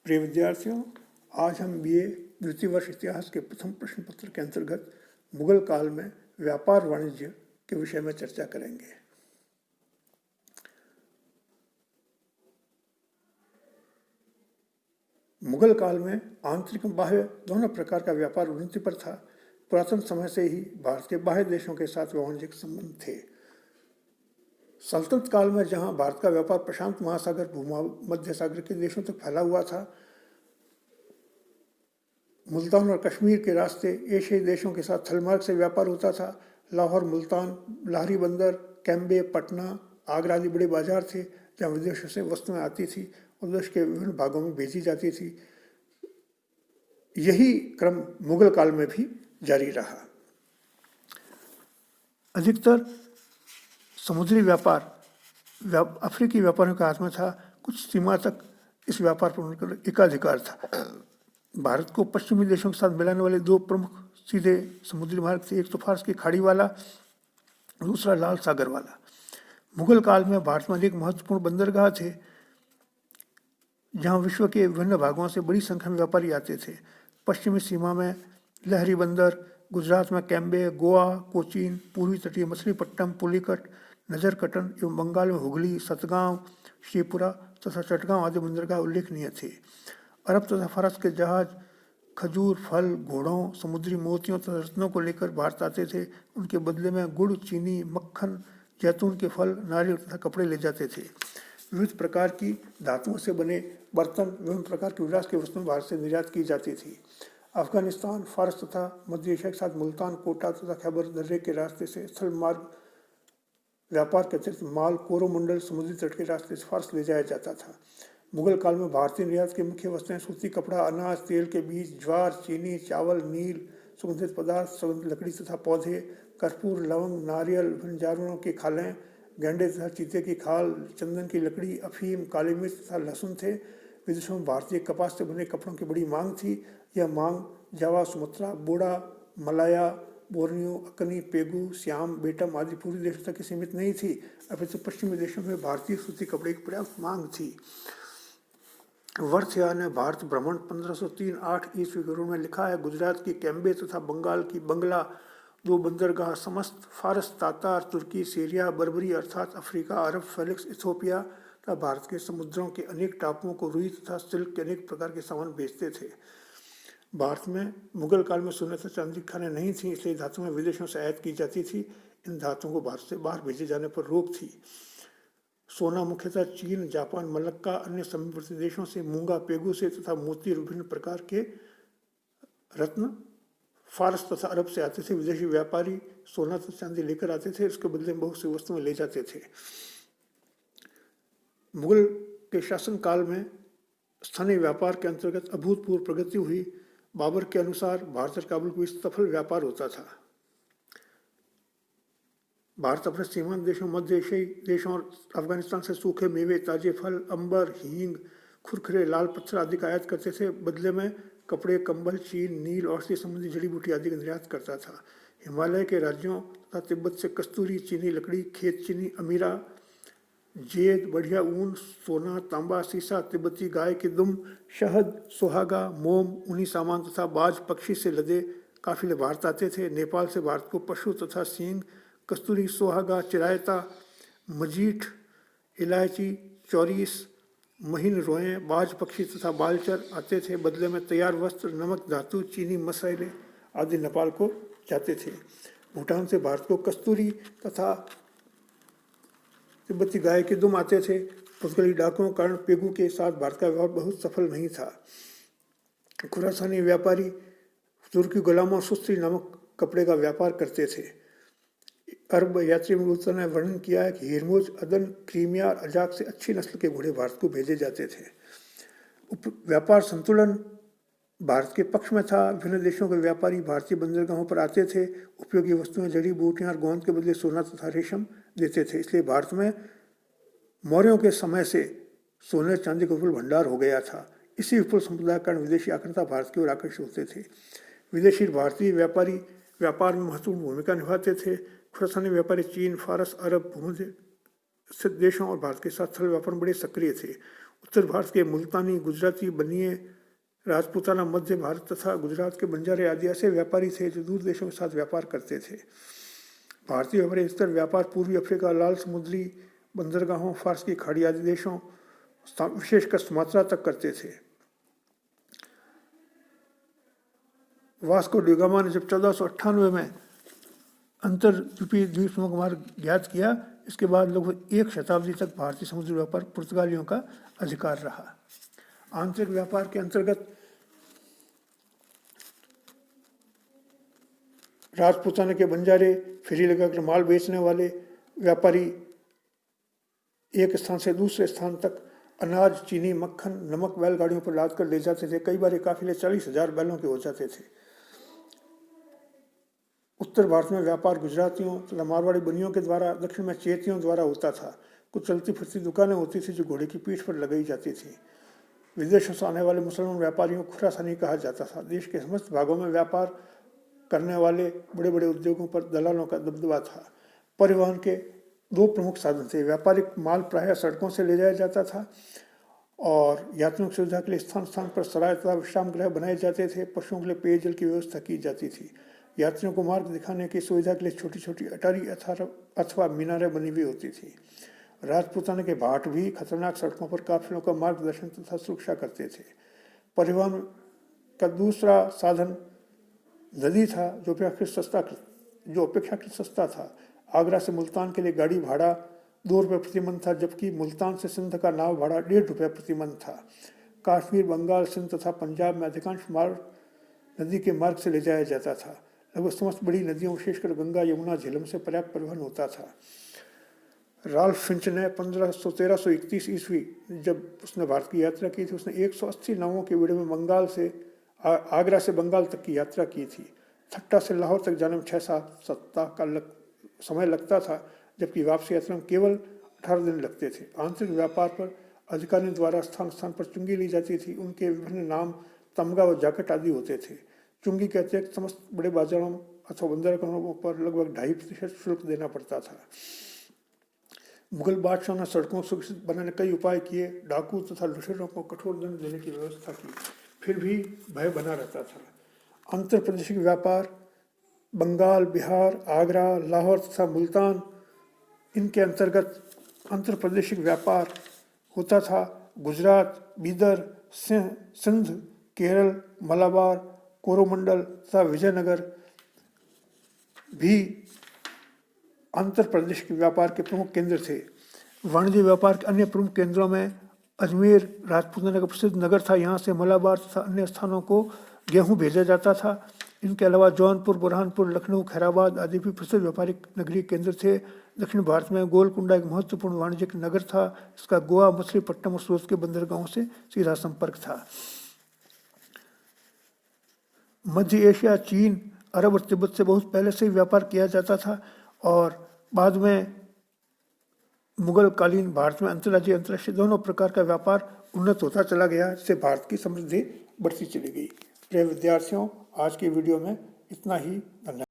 प्रिय विद्यार्थियों, आज हम बीए द्वितीय वर्ष इतिहास के प्रथम प्रश्न पत्र के अंतर्गत मुगल काल में व्यापार वाणिज्य के विषय में चर्चा करेंगे। मुगल काल में आंतरिक और बाह्य दोनों प्रकार का व्यापार उन्नति पर था। पुरातन समय से ही भारत के बाह्य देशों के साथ वाणिज्यिक संबंध थे। सल्तनत काल में जहां भारत का व्यापार प्रशांत महासागर भूमध्य सागर के देशों तक फैला हुआ था, मुल्तान और कश्मीर के रास्ते एशियाई देशों के साथ थलमार्ग से व्यापार होता था। लाहौर, मुल्तान, लाहरी बंदर, कैम्बे, पटना, आगरा आदि बड़े बाजार थे जहाँ विदेशों से वस्तुएं आती थी और देश के विभिन्न भागों में भेजी जाती थी। यही क्रम मुगल काल में भी जारी रहा। अधिकतर समुद्री व्यापार अफ्रीकी व्यापारियों के हाथ में था। कुछ सीमा तक इस व्यापार पर उनका एकाधिकार था। भारत को पश्चिमी देशों के साथ मिलाने वाले दो प्रमुख सीधे समुद्री मार्ग थे, एक तो फारस की खाड़ी वाला, दूसरा लाल सागर वाला। मुगल काल में भारत में अनेक महत्वपूर्ण बंदरगाह थे जहां विश्व के विभिन्न भागों से बड़ी संख्या में व्यापारी आते थे। पश्चिमी सीमा में लहरी बंदर, गुजरात में कैम्बे, गोवा, कोचीन, पूर्वी तटीय मछलीपट्टनम, पुलिकट, नजरकटन एवं बंगाल में हुगली, सतगांव, श्रीपुरा तथा चटगांव आदि बंदरगाह उल्लेखनीय थे। अरब तथा फारस के जहाज खजूर, फल, घोड़ों, समुद्री मोतियों तथा रत्नों को लेकर भारत आते थे। उनके बदले में गुड़, चीनी, मक्खन, जैतून के फल, नारियल तथा कपड़े ले जाते थे। विविध प्रकार की धातुओं से बने बर्तन, विभिन्न प्रकार की विलास की वस्तुएं भारत से निर्यात की जाती थी। अफगानिस्तान, फारस तथा मध्य एशिया के साथ मुल्तान, कोटा तथा खैबर दर्रे के रास्ते से स्थल मार्ग व्यापार के अतिरिक्त माल कोरोमंडल समुद्री तट के रास्ते से फारस ले जाया जाता था। मुगल काल में भारतीय निर्यात की मुख्य वस्तुएं सूती कपड़ा, अनाज, तेल के बीज, ज्वार, चीनी, चावल, नील, सुगंधित पदार्थ, सुगंधित लकड़ी तथा पौधे, कर्पूर, लवंग, नारियल, विभिन्न जानवरों की खालें, गेंडे तथा चीते की खाल, चंदन की लकड़ी, अफीम, काली मिर्च तथा लहसुन थे। विदेशों में भारतीय कपास से बने कपड़ों की बड़ी मांग थी। यह मांग जावा, सुमात्रा, बोडा, मलाया, बोर्नियो, अकनी, पेगू, श्याम, बेटम आदि पूर्वी देशों तक सीमित नहीं थी, अपितु पश्चिमी देशों में भारतीय सूती कपड़े की पर्याप्त मांग थी। वर्थयान ने भारत भ्रमण 1503-8 ईस्वी पूर्व में लिखा है, गुजरात की कैम्बे तथा बंगाल की बंगला दो बंदरगाह समस्त फारस, तातार, तुर्की, सीरिया, बर्बरी अर्थात अफ्रीका, अरब, फेलिक्स, इथोपिया तथा भारत के समुद्रों के अनेक टापुओं को रुई तथा सिल्क के अनेक प्रकार के सामान बेचते थे। भारत में मुगल काल में सोने तथा चांदी की खानें नहीं थी, इसलिए धातुएं विदेशों से आयात की जाती थी। इन धातुओं को भारत से बाहर भेजे जाने पर रोक थी। सोना मुख्यतः चीन, जापान, मलक्का, अन्य समीपवर्ती देशों से, मूंगा, पेगू से तथा मोती विभिन्न प्रकार के रत्न फारस तथा अरब से आते थे। विदेशी व्यापारी सोना तथा चांदी लेकर आते थे, इसके बदले में बहुत सी वस्तुएं ले जाते थे। मुगल के शासन काल में स्थानीय व्यापार के अंतर्गत अभूतपूर्व प्रगति हुई। बाबर के अनुसार भारत और काबुल के बीच सफल व्यापार होता था। भारत अपने सीमांत देशों, मध्य एशियाई देशों और अफगानिस्तान से सूखे मेवे, ताजे फल, अंबर, हींग, खुरखरे, लाल पत्थर आदि का आयात करते थे। बदले में कपड़े, कंबल, चीन, नील, औषधि संबंधी जड़ी बूटी आदि का निर्यात करता था। हिमालय के राज्यों तथा तिब्बत से कस्तूरी, चीनी लकड़ी, खेत चीनी, अमीरा, जेद, बढ़िया ऊन, सोना, तांबा, सीसा, तिब्बती गाय की दुम, शहद, सुहागा, मोम, ऊनी सामान तथा बाज पक्षी से लदे काफिले भारत आते थे। नेपाल से भारत को पशु तथा सींग, कस्तूरी, सुहागा, चिरायता, मजीठ, इलायची, चौरीस, महीन रोएं, बाज पक्षी तथा बालचर आते थे। बदले में तैयार वस्त्र, नमक, धातु, चीनी, मसाले आदि नेपाल को जाते थे। भूटान से भारत को कस्तूरी तथा तिब्बती गाय के दुम आते थे। पुर्तगाली डाकुओं के कारण पेगू के साथ भारत का व्यवहार बहुत सफल नहीं था। खुरासानी व्यापारी तुर्की गुलामों सुस्ती नामक कपड़े का व्यापार करते थे। अरब यात्री मुल्तान ने वर्णन किया है कि हिरमुज, अदन, क्रीमिया और अजाक से अच्छी नस्ल के घोड़े भारत को भेजे जाते थे। व्यापार संतुलन भारत के पक्ष में था। विभिन्न देशों के व्यापारी भारतीय बंदरगाहों पर आते थे। उपयोगी वस्तुएं, जड़ी बूटियां और गोंद के बदले सोना तथा रेशम देते थे। इसलिए भारत में मौर्यों के समय से सोने चांदी का विपुल भंडार हो गया था। इसी विपुल संपदा के कारण विदेशी आक्रांता भारत की ओर आकर्षित होते थे। विदेशी भारतीय व्यापारी व्यापार में महत्वपूर्ण भूमिका निभाते थे। खुरासानी व्यापारी चीन, फारस, अरब, भूमध्य स्थित देशों और भारत के साथ स्थल व्यापार में बड़े सक्रिय थे। उत्तर भारत के मुल्तानी, गुजराती, बनिए, राजपूताना, मध्य भारत तथा गुजरात के बंजारे आदि ऐसे व्यापारी थे जो दूर देशों के साथ व्यापार करते थे। भारतीय व्यापारी स्तर व्यापार पूर्वी अफ्रीका, लाल समुद्री बंदरगाहों, फारस की खाड़ी आदि देशों, विशेषकर सुमात्रा तक करते थे। वास्को डी गामा ने जब 1498 में अंतरद्वीपीय द्वीप समूह मार्ग ज्ञात किया, इसके बाद लगभग 1 शताब्दी तक भारतीय समुद्री व्यापार पुर्तगालियों का अधिकार रहा। आंतरिक व्यापार के अंतर्गत राजपूताना के बंजारे, फेरी लगाकर माल बेचने वाले व्यापारी एक स्थान से दूसरे स्थान तक अनाज, चीनी, मक्खन, नमक बैलगाड़ियों पर लाद कर ले जाते थे। कई बार ये काफिले 40,000 बैलों के हो जाते थे। उत्तर भारत में व्यापार गुजरातियों तथा मारवाड़ी बनियों के द्वारा, दक्षिण में चेतियों द्वारा होता था। कुछ चलती फिरती दुकानें होती थी जो घोड़े की पीठ पर लगाई जाती थी। विदेशों से आने वाले मुसलमान व्यापारियों को खुरासानी कहा जाता था। देश के समस्त भागों में व्यापार करने वाले बड़े बड़े उद्योगों पर दलालों का दबदबा था। परिवहन के 2 प्रमुख साधन थे। व्यापारिक माल प्रायः सड़कों से ले जाया जाता था और यात्रियों की सुविधा के लिए स्थान स्थान पर सराय तथा विश्राम गृह बनाए जाते थे। पशुओं के लिए पेयजल की व्यवस्था की जाती थी। यात्रियों को मार्ग दिखाने की सुविधा के लिए छोटी छोटी अटारी अथवा मीनारें बनी हुई होती थी। राजपूताना के भाट भी खतरनाक सड़कों पर काफिलों का मार्गदर्शन तथा सुरक्षा करते थे। परिवहन का दूसरा साधन नदी था, जो अपेक्षाकृत सस्ता था। आगरा से मुल्तान के लिए गाड़ी भाड़ा 2 रुपये प्रति मन था, जबकि मुल्तान से सिंध का नाव भाड़ा 1.5 रुपये प्रति मन था। कश्मीर, बंगाल, सिंध तथा पंजाब में अधिकांश माल नदी के मार्ग से ले जाया जाता था। लगभग समस्त बड़ी नदियों, विशेषकर गंगा, यमुना, झेलम से पर्याप्त परिवहन होता था। राल्फ फिंच ने 1331 ईस्वी जब उसने भारत की यात्रा की थी, उसने 180 नावों के बेड़े में आगरा से बंगाल तक की यात्रा की थी। ठट्टा से लाहौर तक जाने में 6-7 सप्ताह का समय लगता था, जबकि वापसी यात्रा में केवल 18 दिन लगते थे। आंतरिक व्यापार पर अधिकारियों द्वारा स्थान स्थान पर चुंगी ली जाती थी। उनके विभिन्न नाम, तमगा व जाकेट आदि होते थे। चुंगी के अतिरिक्त समस्त बड़े बाजारों अथवा बंदरगाहों पर लगभग 2.5% शुल्क देना पड़ता था। मुगल बादशाह ने सड़कों को सुरक्षित बनाने कई उपाय किए। डाकू तथा लुटेरों को कठोर दंड देने की व्यवस्था की, फिर भी भय बना रहता था। अंतर प्रादेशिक व्यापार बंगाल, बिहार, आगरा, लाहौर तथा मुल्तान, इनके अंतर्गत अंतर प्रादेशिक व्यापार होता था। गुजरात, बीदर, सिंध, केरल, मलाबार, कोरोमंडल तथा विजयनगर भी अंतर प्रादेशिक व्यापार के प्रमुख केंद्र थे। वाणिज्य व्यापार के अन्य प्रमुख केंद्रों में अजमेर राजपूताना का प्रसिद्ध नगर था। यहाँ से मलाबार तथा अन्य स्थानों को गेहूं भेजा जाता था। इनके अलावा जौनपुर, बुरहानपुर, लखनऊ, खैराबाद आदि भी प्रसिद्ध व्यापारिक नगरीय केंद्र थे। दक्षिण भारत में गोलकुंडा एक महत्वपूर्ण वाणिज्यिक नगर था। इसका गोवा, मछलीपट्टनम और सूरत के बंदरगाहों से सीधा संपर्क था। मध्य एशिया, चीन, अरब और तिब्बत से बहुत पहले से ही व्यापार किया जाता था और बाद में मुगल कालीन भारत में अंतर्राज्यीय, अंतर्राष्ट्रीय दोनों प्रकार का व्यापार उन्नत होता चला गया, जिससे भारत की समृद्धि बढ़ती चली गई। प्रिय विद्यार्थियों, आज की वीडियो में इतना ही। धन्यवाद।